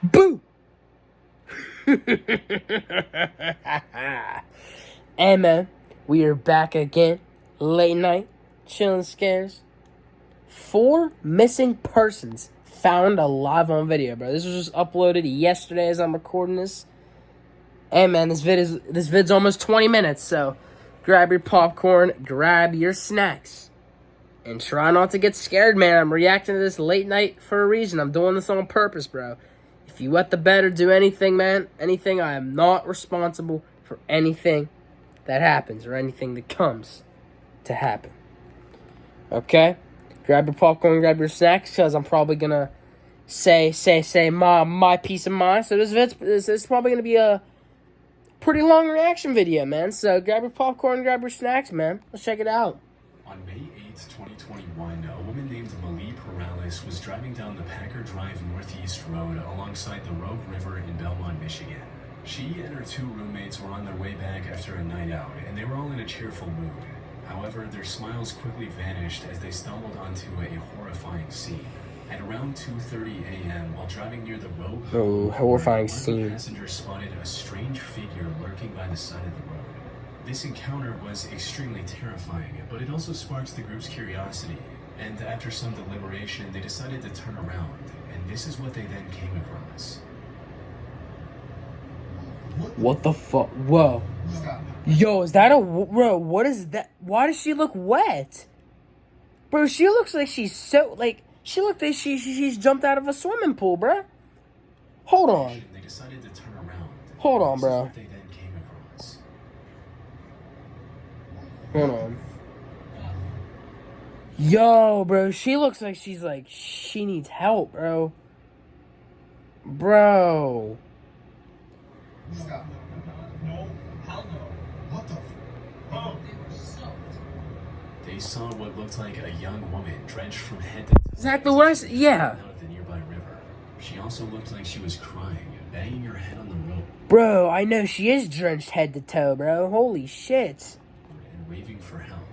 Boo! Hey man, we are back again. Late night, chilling scares. 4 missing persons found alive on video, bro. This was just uploaded yesterday as I'm recording this. Hey man, this vid's almost 20 minutes, so grab your popcorn, grab your snacks, and try not to get scared, man. I'm reacting to this late night for a reason. I'm doing this on purpose, bro. If you wet the bed or do anything, man, anything, I am not responsible for anything that happens or anything that comes to happen. Okay? Grab your popcorn, grab your snacks, because I'm probably gonna say my peace of mind. So this is probably gonna be a pretty long reaction video, man. So grab your popcorn, grab your snacks, man. Let's check it out. On May 8th, 2021, a woman named Malie Perales was driving down the Packer Drive Northeast Road alongside the Rogue River in Belmont, Michigan. She and her 2 roommates were on their way back after a night out, and they were all in a cheerful mood. However, their smiles quickly vanished as they stumbled onto a horrifying scene. At around 2:30 a.m., while driving near the Rogue horrifying one scene. of the passengers spotted a strange figure lurking by the side of the road. This encounter was extremely terrifying, but it also sparked the group's curiosity, and after some deliberation, they decided to turn around, and this is what they then came across. What the fuck? Whoa. Yo, is that a... Bro, what is that? Why does she look wet? Bro, she looks like she's so... Like, she looked like she's jumped out of a swimming pool, bro. Hold on. They decided to turn around. Hold on, bro. This is what they then came across. Hold on. Yo, bro, she looks like she needs help, bro. Bro. Stop. No. Hell no. What the Oh, they were soaked. They saw what looked like a young woman drenched from head to toe. Exactly what I said. Yeah. Out of the nearby river. She also looked like she was crying, banging her head on the rope. Bro, I know she is drenched head to toe, bro. Holy shit. And waving for help.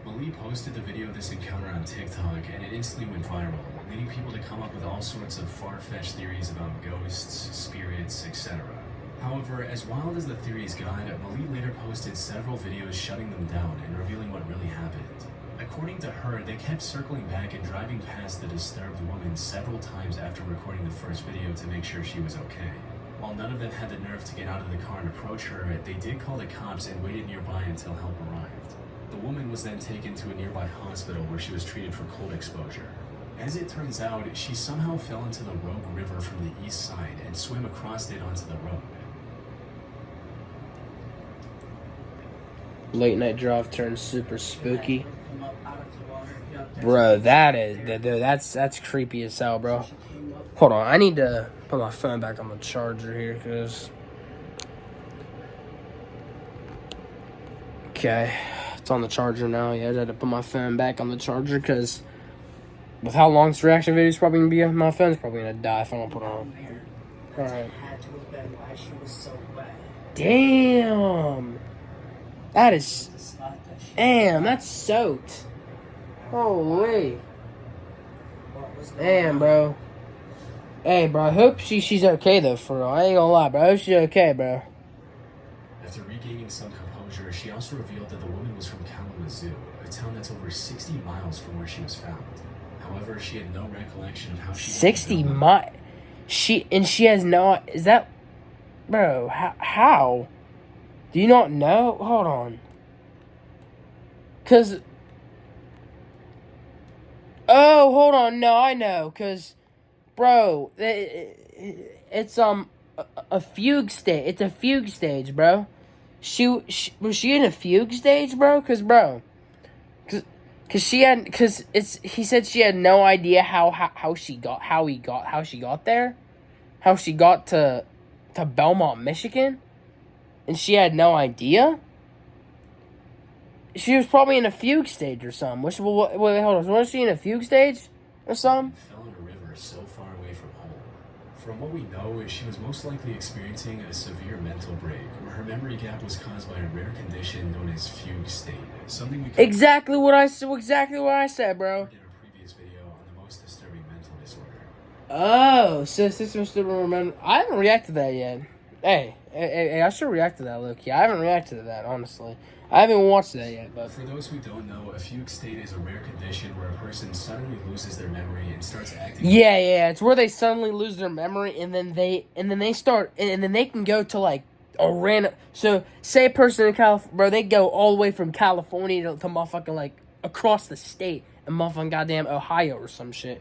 Malie posted the video of this encounter on TikTok, and it instantly went viral, leading people to come up with all sorts of far-fetched theories about ghosts, spirits, etc. However, as wild as the theories got, Malie later posted several videos shutting them down and revealing what really happened. According to her, they kept circling back and driving past the disturbed woman several times after recording the first video to make sure she was okay. While none of them had the nerve to get out of the car and approach her, they did call the cops and waited nearby until help arrived. The woman was then taken to a nearby hospital where she was treated for cold exposure. As it turns out, she somehow fell into the Rogue River from the east side and swam across it onto the road. Late night drive turns super spooky. Bro, that's creepy as hell, bro. Hold on, I need to put my phone back on the charger here, because... Okay, it's on the charger now. Yeah, I had to put my phone back on the charger, because with how long this reaction video is probably going to be, my phone's probably going to die if I don't put it on. Alright. Damn! That is... Damn, that's soaked. Holy. Damn, bro. Hey, bro, I hope she's okay, though, for real. I ain't gonna lie, bro. I hope she's okay, bro. After regaining some composure, she also revealed that the woman was from Kalamazoo, a town that's over 60 miles from where she was found. However, she had no recollection of how she... 60 miles? She has no... Is that... Bro, how? Do you not know? Hold on. Because... Oh, hold on. No, I know. Because, bro, it's a fugue stage. It's a fugue stage, bro. Was she in a fugue stage, bro? Because, bro, because he said she had no idea how she got there, how she got to Belmont, Michigan, and she had no idea. She was probably in a fugue stage or something. Wait, hold on. Was she in a fugue stage or something? Fell in a river so far away from home. From what we know, she was most likely experiencing a severe mental break, where her memory gap was caused by a rare condition known as fugue state. Something we Exactly what I said, bro. did a previous video on the most disturbing mental disorder. Oh, so Sister still remember. I haven't reacted to that yet. Hey, I should react to that, Luke. Yeah, I haven't reacted to that, honestly. I haven't watched that yet, but. For those who don't know, a fugue state is a rare condition where a person suddenly loses their memory and starts acting. Yeah, it's where they suddenly lose their memory, and then they start, and then they can go to like a random. So, say a person in California, bro, they go all the way from California to motherfucking like across the state and motherfucking goddamn Ohio or some shit.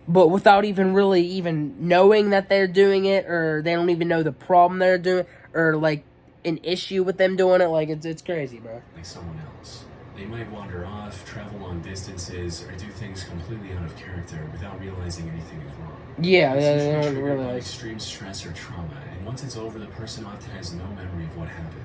But without even really even knowing that they're doing it, or they don't even know the problem they're doing, or like an issue with them doing it, like it's crazy, bro. Like someone else. They might wander off, travel long distances, or do things completely out of character without realizing anything is wrong. Yeah, It's they usually don't triggered by realize. extreme stress or trauma, and once it's over, the person often has no memory of what happened.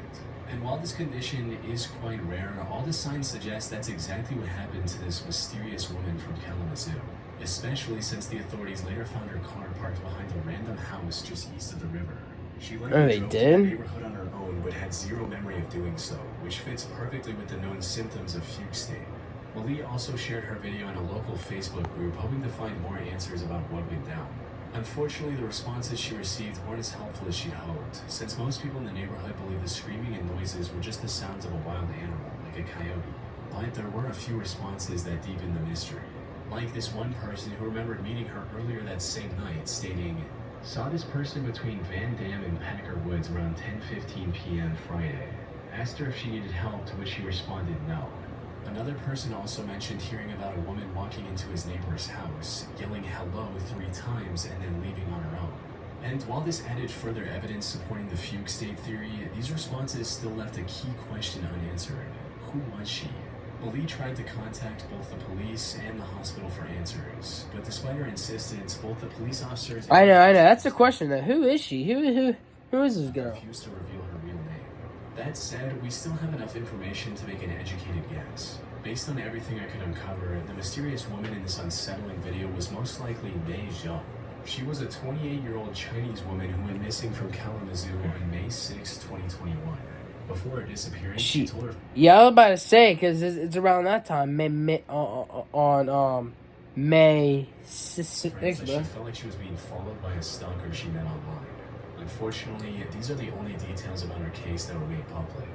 And while this condition is quite rare, all the signs suggest that's exactly what happened to this mysterious woman from Kalamazoo. Especially since the authorities later found her car parked behind a random house just east of the river. She likely Oh, they drove to did? the neighborhood on her own, but had zero memory of doing so, which fits perfectly with the known symptoms of fugue state. Malie also shared her video in a local Facebook group, hoping to find more answers about what went down. Unfortunately, the responses she received weren't as helpful as she'd hoped, since most people in the neighborhood believe the screaming and noises were just the sounds of a wild animal, like a coyote. But there were a few responses that deepened the mystery. Like this one person who remembered meeting her earlier that same night, stating, "Saw this person between Van Dam and Packer Woods around 10:15 p.m. Friday. Asked her if she needed help, to which she responded no." Another person also mentioned hearing about a woman walking into his neighbor's house, yelling hello 3 times and then leaving on her own. And while this added further evidence supporting the fugue state theory, these responses still left a key question unanswered. Who was she? Malie tried to contact both the police and the hospital for answers, but despite her insistence, both the police officers I know. That's the question. Though. Who is she? Who is this girl? refused to reveal her real name. That said, we still have enough information to make an educated guess. Based on everything I could uncover, the mysterious woman in this unsettling video was most likely Mei Zhang. She was a 28-year-old Chinese woman who went missing from Kalamazoo on May 6, 2021. Before her disappearance, she told her... Yeah, I was about to say, because it's around that time, May 6th, friends that bro. she felt like she was being followed by a stalker she met online. Unfortunately, these are the only details about her case that were made public.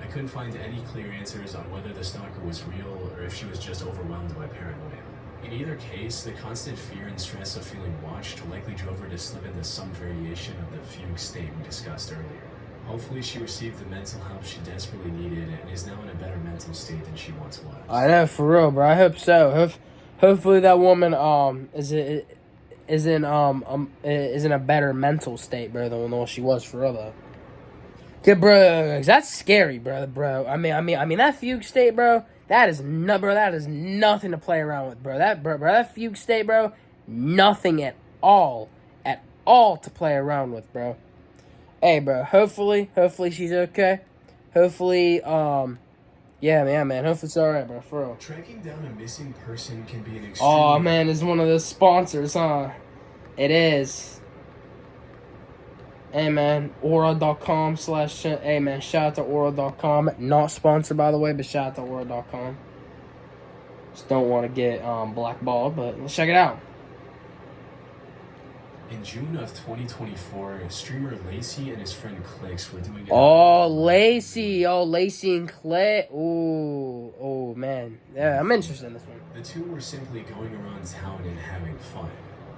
I couldn't find any clear answers on whether the stalker was real or if she was just overwhelmed by paranoia. In either case, the constant fear and stress of feeling watched likely drove her to slip into some variation of the fugue state we discussed earlier. Hopefully she received the mental help she desperately needed and is now in a better mental state than she once was. I know, for real, bro. I hope so. Hopefully that woman is in a better mental state, bro, than what she was, for real though. Yeah, bro, that's scary, bro. I mean that fugue state, bro. That is nothing to play around with, bro. That fugue state, bro. Nothing at all to play around with, bro. Hey, bro. Hopefully she's okay. Hopefully, yeah, man. Hopefully it's alright, bro. For real. Tracking down a missing person can be an extremely... Oh man, it's one of the sponsors, huh? It is. Hey man, Aura.com / hey man, shout out to Aura.com. Not sponsored by the way, but shout out to Aura.com. Just don't want to get blackballed, but let's check it out. In June of 2024, streamer Lacey and his friend Clicks were doing... Lacey and Clay. Oh man. Yeah, I'm interested in this one. The two were simply going around town and having fun.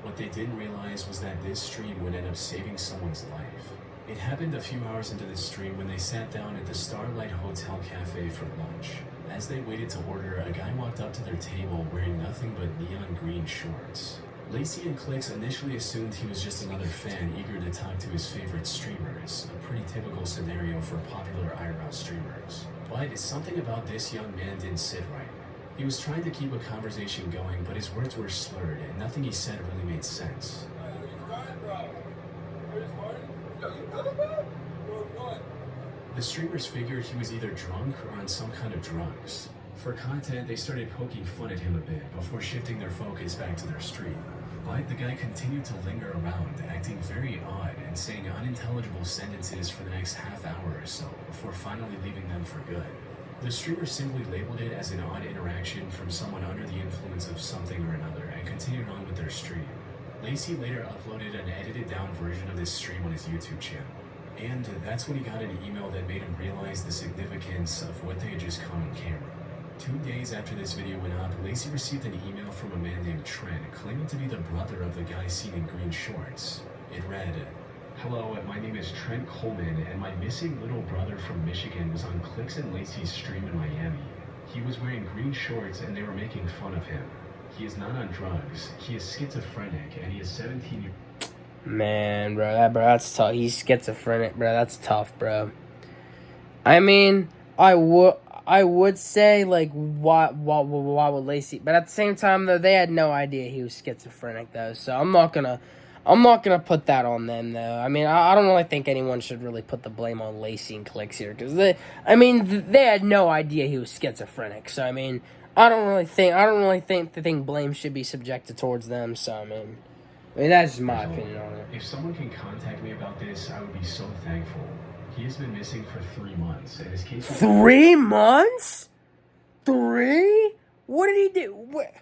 What they didn't realize was that this stream would end up saving someone's life. It happened a few hours into the stream when they sat down at the Starlight Hotel Cafe for lunch. As they waited to order, a guy walked up to their table wearing nothing but neon green shorts. Lacey and Clicks initially assumed he was just another fan eager to talk to his favorite streamers, a pretty typical scenario for popular IRL streamers. But something about this young man didn't sit right. He was trying to keep a conversation going, but his words were slurred, and nothing he said really made sense. The streamers figured he was either drunk or on some kind of drugs. For content, they started poking fun at him a bit before shifting their focus back to their stream. But the guy continued to linger around, acting very odd and saying unintelligible sentences for the next half hour or so before finally leaving them for good. The streamer simply labeled it as an odd interaction from someone under the influence of something or another and continued on with their stream. Lacey later uploaded an edited down version of this stream on his YouTube channel. And that's when he got an email that made him realize the significance of what they had just caught on camera. 2 days after this video went up, Lacey received an email from a man named Trent claiming to be the brother of the guy seen in green shorts. It read, "Hello, my name is Trent Coleman, and my missing little brother from Michigan was on Clicks and Lacey's stream in Miami. He was wearing green shorts and they were making fun of him. He is not on drugs. He is schizophrenic, and he is 17 years..." Man, bro, that's tough. He's schizophrenic, bro. That's tough, bro. I mean, I would say, like, why would Lacey? But at the same time, though, they had no idea he was schizophrenic, though. So I'm not gonna put that on them, though. I mean, I don't really think anyone should really put the blame on Lacey and Clicks here, because they had no idea he was schizophrenic. So I mean, I don't really think blame should be subjected towards them. So I mean that's just my opinion on it. If someone can contact me about this, I would be so thankful. He has been missing for 3 months, and his case... 3 months? 3? What did he do? What?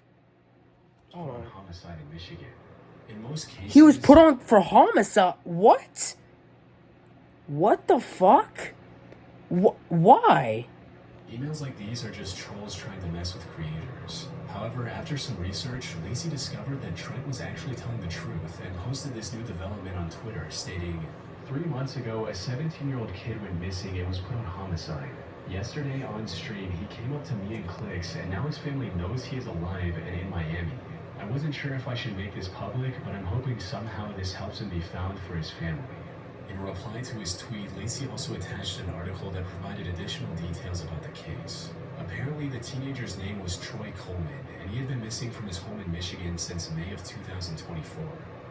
On homicide in Michigan. In most cases... He was put on for homicide. What? What the fuck? Why? Emails like these are just trolls trying to mess with creators. However, after some research, Lacey discovered that Trent was actually telling the truth and posted this new development on Twitter stating, "3 months ago, a 17-year-old kid went missing and was put on homicide. Yesterday on stream, he came up to me and Clicks, and now his family knows he is alive and in Miami. I wasn't sure if I should make this public, but I'm hoping somehow this helps him be found for his family." In reply to his tweet, Lacey also attached an article that provided additional details about the case. Apparently, the teenager's name was Troy Coleman, and he had been missing from his home in Michigan since May of 2024.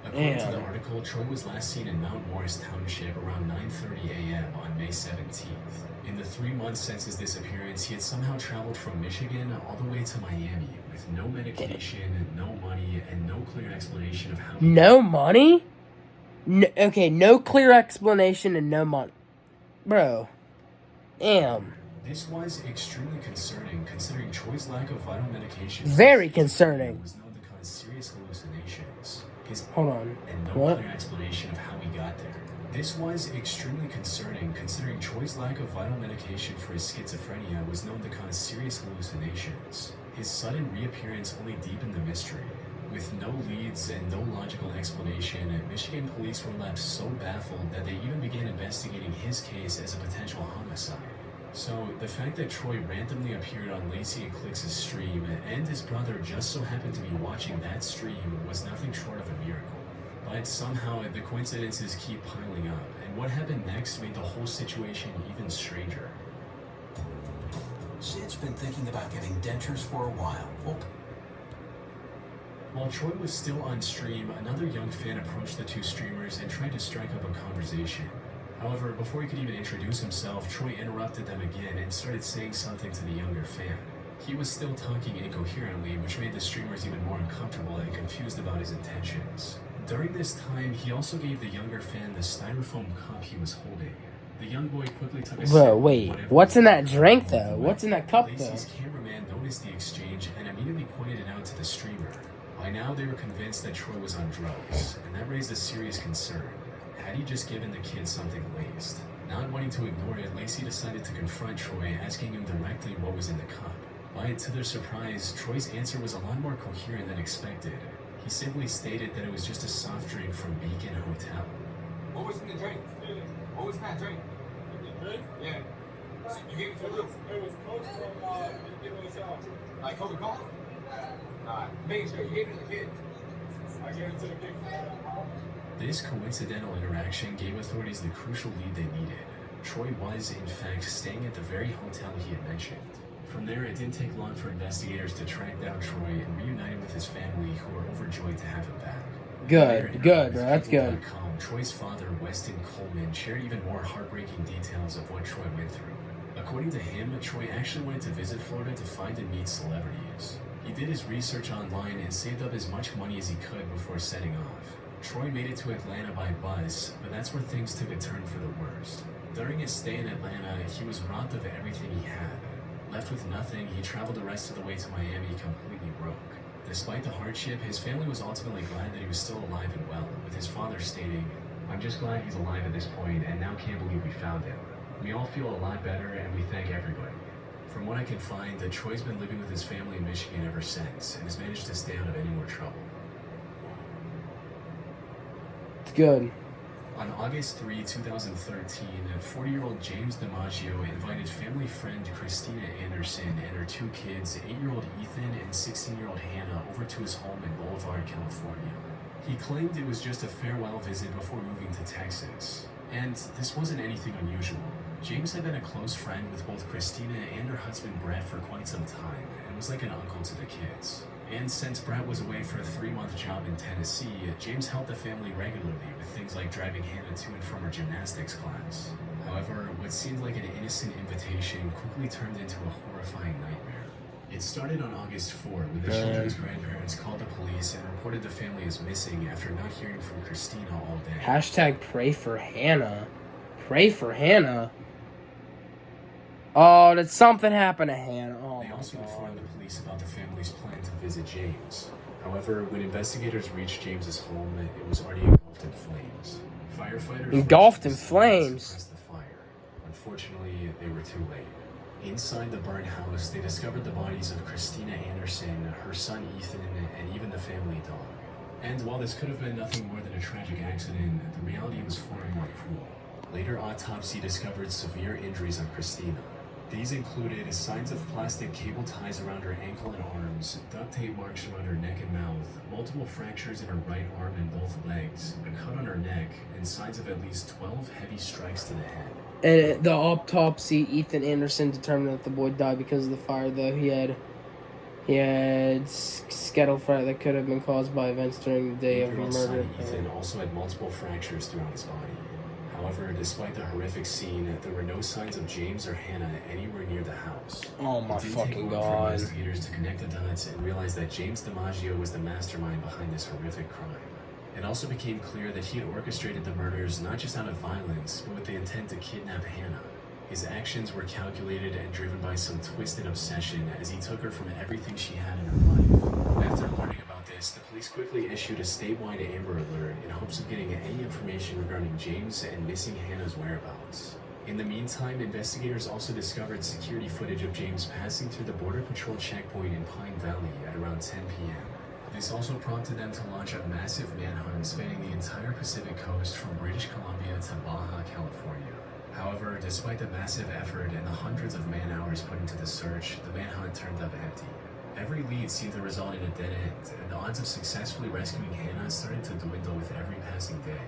According to the article, Troy was last seen in Mount Morris Township around 9:30 a.m. on May 17th. In the 3 months since his disappearance, he had somehow traveled from Michigan all the way to Miami with no medication, no money, and no clear explanation of how... No money? Okay, no clear explanation and no money. Bro. Damn. This was extremely concerning, considering Troy's lack of vital medication... Very concerning. ...was known to cause serious hallucinations. Hold on. And no clear explanation of how he got there. This was extremely concerning, considering Troy's lack of vital medication for his schizophrenia was known to cause serious hallucinations. His sudden reappearance only deepened the mystery. With no leads and no logical explanation, Michigan police were left so baffled that they even began investigating his case as a potential homicide. So, the fact that Troy randomly appeared on Lacey and Clicks' stream, and his brother just so happened to be watching that stream, was nothing short of a miracle. But somehow, the coincidences keep piling up, and what happened next made the whole situation even stranger. Sid's been thinking about getting dentures for a while. While Troy was still on stream, another young fan approached the two streamers and tried to strike up a conversation. However, before he could even introduce himself, Troy interrupted them again and started saying something to the younger fan. He was still talking incoherently, which made the streamers even more uncomfortable and confused about his intentions. During this time, he also gave the younger fan the styrofoam cup he was holding. The young boy quickly took a sip. Bro, wait, what's in that drink, though? What's in that cup, though? Lacey's cameraman noticed the exchange and immediately pointed it out to the streamer. By now, they were convinced that Troy was on drugs, and that raised a serious concern. Had he just given the kid something laced? Not wanting to ignore it, Lacey decided to confront Troy, asking him directly what was in the cup. But to their surprise, Troy's answer was a lot more coherent than expected. He simply stated that it was just a soft drink from Beacon Hotel. What was in the drink? What was in that drink? The drink? Yeah. You gave it to the roof. It was Coke from Beacon Hotel. Like Coca-Cola? Make sure you gave it to the kid. I gave it to the kid. This coincidental interaction gave authorities the crucial lead they needed. Troy was, in fact, staying at the very hotel he had mentioned. From there, it didn't take long for investigators to track down Troy and reunite him with his family, who were overjoyed to have him back. Good, bro, that's good. Troy's father, Weston Coleman, shared even more heartbreaking details of what Troy went through. According to him, Troy actually went to visit Florida to find and meet celebrities. He did his research online and saved up as much money as he could before setting off. Troy made it to Atlanta by bus, but that's where things took a turn for the worst. During his stay in Atlanta, he was robbed of everything he had. Left with nothing, he traveled the rest of the way to Miami completely broke. Despite the hardship, his family was ultimately glad that he was still alive and well, with his father stating, "I'm just glad he's alive at this point and now can't believe we found him. We all feel a lot better and we thank everybody." From what I can find, Troy's been living with his family in Michigan ever since and has managed to stay out of any more trouble. It's good. On August 3, 2013, 40-year-old James DiMaggio invited family friend Christina Anderson and her two kids, 8-year-old Ethan and 16-year-old Hannah, over to his home in Boulevard, California. He claimed it was just a farewell visit before moving to Texas. And this wasn't anything unusual. James had been a close friend with both Christina and her husband Brett for quite some time, and was like an uncle to the kids. And since Brett was away for a 3-month job in Tennessee, James helped the family regularly with things like driving Hannah to and from her gymnastics class. However, what seemed like an innocent invitation quickly turned into a horrifying nightmare. It started on August 4 when the children's grandparents called the police and reported the family as missing after not hearing from Christina all day. Hashtag pray for Hannah. Pray for Hannah. Oh, did something happen to Hannah? Oh, They my also God. informed the police about the family's plan to visit James. However, when investigators reached James's home, it was already engulfed in flames. Firefighters Engulfed in rushed to the flames? scene to suppress the fire. Unfortunately, they were too late. Inside the burned house, they discovered the bodies of Christina Anderson, her son Ethan, and even the family dog. And while this could have been nothing more than a tragic accident, the reality was far more cruel. Later autopsy discovered severe injuries on Christina. These included signs of plastic cable ties around her ankle and arms, duct tape marks around her neck and mouth, multiple fractures in her right arm and both legs, a cut on her neck, and signs of at least 12 heavy strikes to the head. And the autopsy, Ethan Anderson determined that the boy died because of the fire, though he had scuttle fire that could have been caused by events during the day of the Eight-year-old murder. son Ethan also had multiple fractures throughout his body. However, despite the horrific scene, there were no signs of James or Hannah anywhere near the house. Oh my It didn't fucking take long for God. investigators to connect the dots and realize that James DiMaggio was the mastermind behind this horrific crime. It also became clear that he had orchestrated the murders not just out of violence, but with the intent to kidnap Hannah. His actions were calculated and driven by some twisted obsession as he took her from everything she had in her life. After learning about this, the police quickly issued a statewide Amber Alert in hopes of getting any information regarding James and missing Hannah's whereabouts. In the meantime, investigators also discovered security footage of James passing through the Border Patrol checkpoint in Pine Valley at around 10 p.m. This also prompted them to launch a massive manhunt spanning the entire Pacific coast from British Columbia to Baja, California. However, despite the massive effort and the hundreds of man-hours put into the search, the manhunt turned up empty. Every lead seemed to result in a dead end, and the odds of successfully rescuing Hannah started to dwindle with every passing day.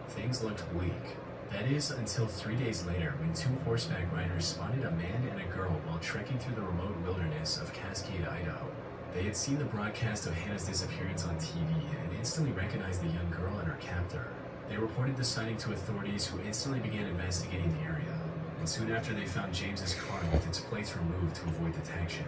Things looked bleak. That is, until 3 days later, when 2 horseback riders spotted a man and a girl while trekking through the remote wilderness of Cascade, Idaho. They had seen the broadcast of Hannah's disappearance on TV and instantly recognized the young girl and her captor. They reported the sighting to authorities, who instantly began investigating the area, and soon after they found James's car with its plates removed to avoid detection.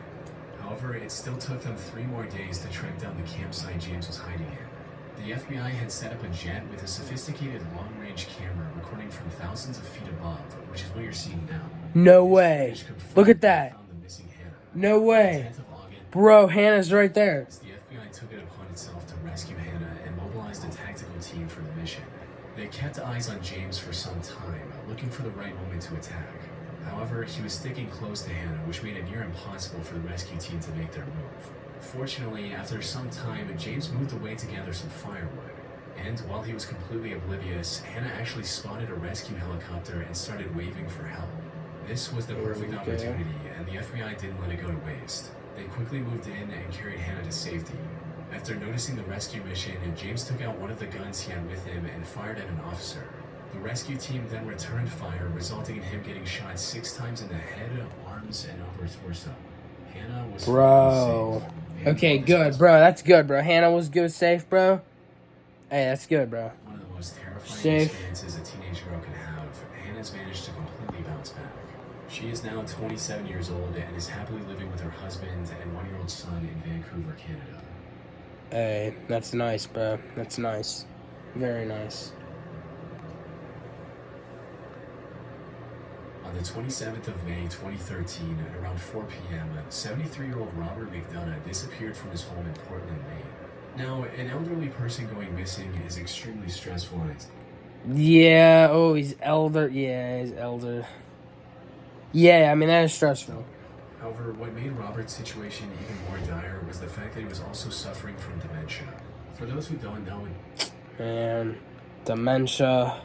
However, it still took them 3 more days to track down the campsite James was hiding in. The FBI had set up a jet with a sophisticated long-range camera recording from thousands of feet above, which is what you're seeing now. No This way. footage confirmed Look at they that. found the missing Hannah. No On the way. 10th of August, Bro, Hannah's right there. the FBI took it upon itself to rescue Hannah and mobilized a tactical team for the mission. They kept eyes on James for some time, looking for the right moment to attack. However, he was sticking close to Hannah, which made it near impossible for the rescue team to make their move. Fortunately, after some time, James moved away to gather some firewood. And while he was completely oblivious, Hannah actually spotted a rescue helicopter and started waving for help. This was the perfect Okay. opportunity, and the FBI didn't let it go to waste. They quickly moved in and carried Hannah to safety. After noticing the rescue mission, James took out one of the guns he had with him and fired at an officer. The rescue team then returned fire, resulting in him getting shot 6 times in the head, arms, and upper torso. Hannah was Bro. finally safe. And Okay, while this good, was bro. That's good, bro. Hannah was good, safe, bro. Hey, that's good, bro. one of the most terrifying Safe. experiences a teenage girl can have, Hannah's managed to completely bounce back. She is now 27 years old and is happily living with her husband and 1-year-old son in Vancouver, Canada. Hey, that's nice, bro. That's nice. Very nice. On the 27th of May 2013, at around 4 p.m., 73-year-old Robert McDonough disappeared from his home in Portland, Maine. Now, an elderly person going missing is extremely stressful and it's... Yeah, oh, he's elder. Yeah, he's elder. Yeah, I mean, that is stressful. However, what made Robert's situation even more dire was the fact that he was also suffering from dementia. For those who don't know, Man, dementia.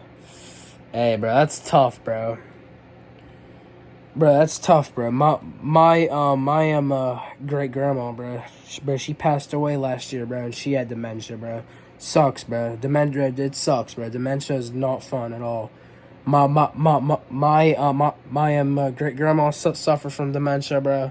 Hey, bro, that's tough, bro. Bro, that's tough, bro. My great grandma, bro. She passed away last year, bro, and she had dementia, bro. Sucks, bro. Dementia, it sucks, bro. Dementia is not fun at all. My great grandma suffers from dementia, bro.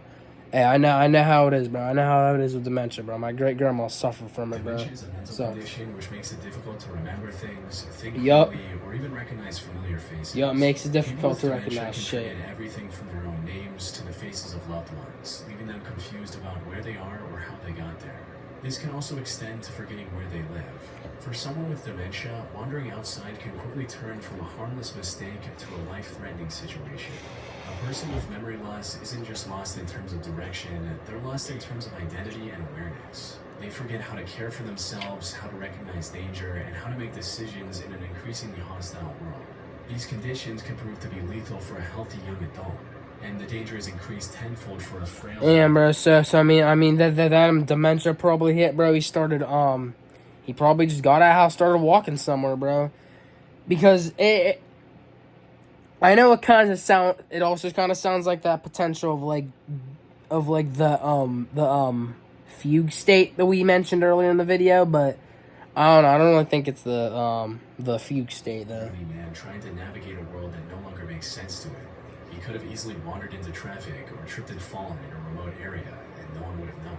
Hey, I know how it is, bro. I know how it is with dementia, bro. My great grandma suffered from it, bro. Dementia is a mental condition which makes it difficult to remember things, think Yup. clearly, or even recognize familiar faces. Yup, makes it People difficult with to dementia recognize can shit. forget everything from their own names to the faces of loved ones, leaving them confused about where they are or how they got there. This can also extend to forgetting where they live. For someone with dementia, wandering outside can quickly turn from a harmless mistake to a life-threatening situation. A person with memory loss isn't just lost in terms of direction, they're lost in terms of identity and awareness. They forget how to care for themselves, how to recognize danger, and how to make decisions in an increasingly hostile world. These conditions can prove to be lethal for a healthy young adult, and the danger is increased tenfold for a frail... And bro, so I mean that dementia probably hit, bro. He probably just got out of house, started walking somewhere, bro. Because I know it also kind of sounds like that potential of the fugue state that we mentioned earlier in the video, but I don't know. I don't really think it's the fugue state though. Man trying to navigate a world that no longer makes sense to him. He could have easily wandered into traffic or tripped and fallen in a remote area, and no one would have known.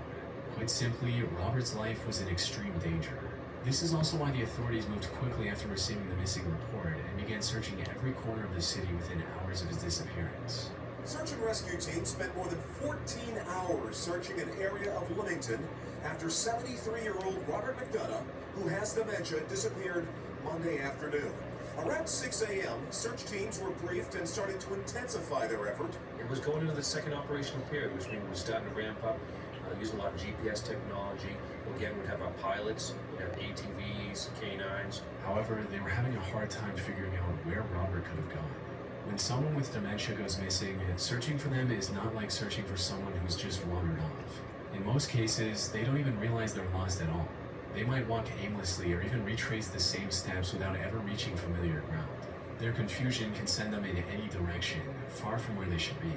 Quite simply, Robert's life was in extreme danger. This is also why the authorities moved quickly after receiving the missing report and began searching every corner of the city within hours of his disappearance. Search and rescue teams spent more than 14 hours searching an area of Leamington after 73-year-old Robert McDonough, who has dementia, disappeared Monday afternoon. Around 6 a.m., search teams were briefed and started to intensify their effort. It was going into the second operational period, which means we're starting to ramp up, using a lot of GPS technology. Again, we'd have our pilots, we'd have ATVs, K9s. However, they were having a hard time figuring out where Robert could have gone. When someone with dementia goes missing, searching for them is not like searching for someone who's just wandered off. In most cases, they don't even realize they're lost at all. They might walk aimlessly or even retrace the same steps without ever reaching familiar ground. Their confusion can send them in any direction, far from where they should be.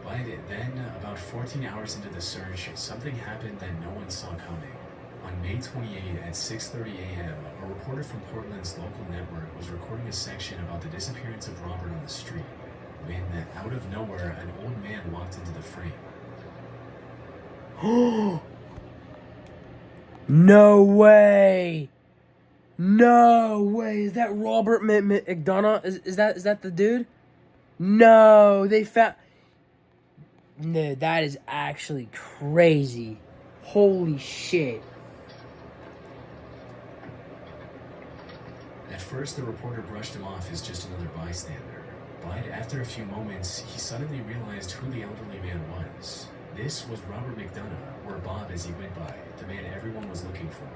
But then, about 14 hours into the search, something happened that no one saw coming. On May 28 at 6:30 a.m., a reporter from Portland's local network was recording a section about the disappearance of Robert on the street, when, out of nowhere, an old man walked into the frame. No way! No way! Is that Robert McDonough? Is that the dude? No, they found... No, that is actually crazy. Holy shit. At first, the reporter brushed him off as just another bystander. But after a few moments, he suddenly realized who the elderly man was. This was Robert McDonough, or Bob as he went by, the man everyone was looking for.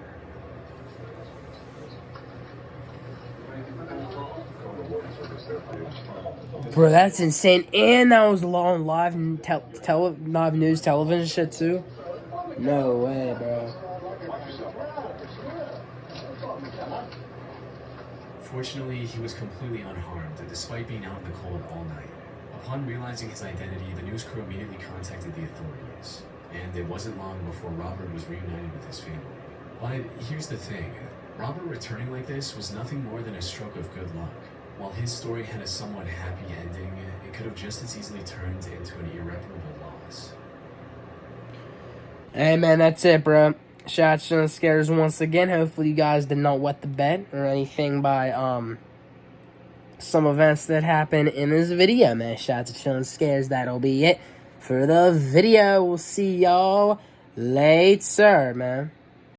Bro, that's insane. And that was on live news television shit too. No way, bro. Fortunately, he was completely unharmed, despite being out in the cold all night. Upon realizing his identity, the news crew immediately contacted the authorities. And it wasn't long before Robert was reunited with his family. But here's the thing. Robert returning like this was nothing more than a stroke of good luck. While his story had a somewhat happy ending, it could have just as easily turned into an irreparable loss. Hey man, that's it, bro. Shout out to Chillin' Scares once again. Hopefully you guys did not wet the bed or anything by some events that happened in this video, man. Shout out to Chillin' Scares. That'll be it for the video. We'll see y'all later, man.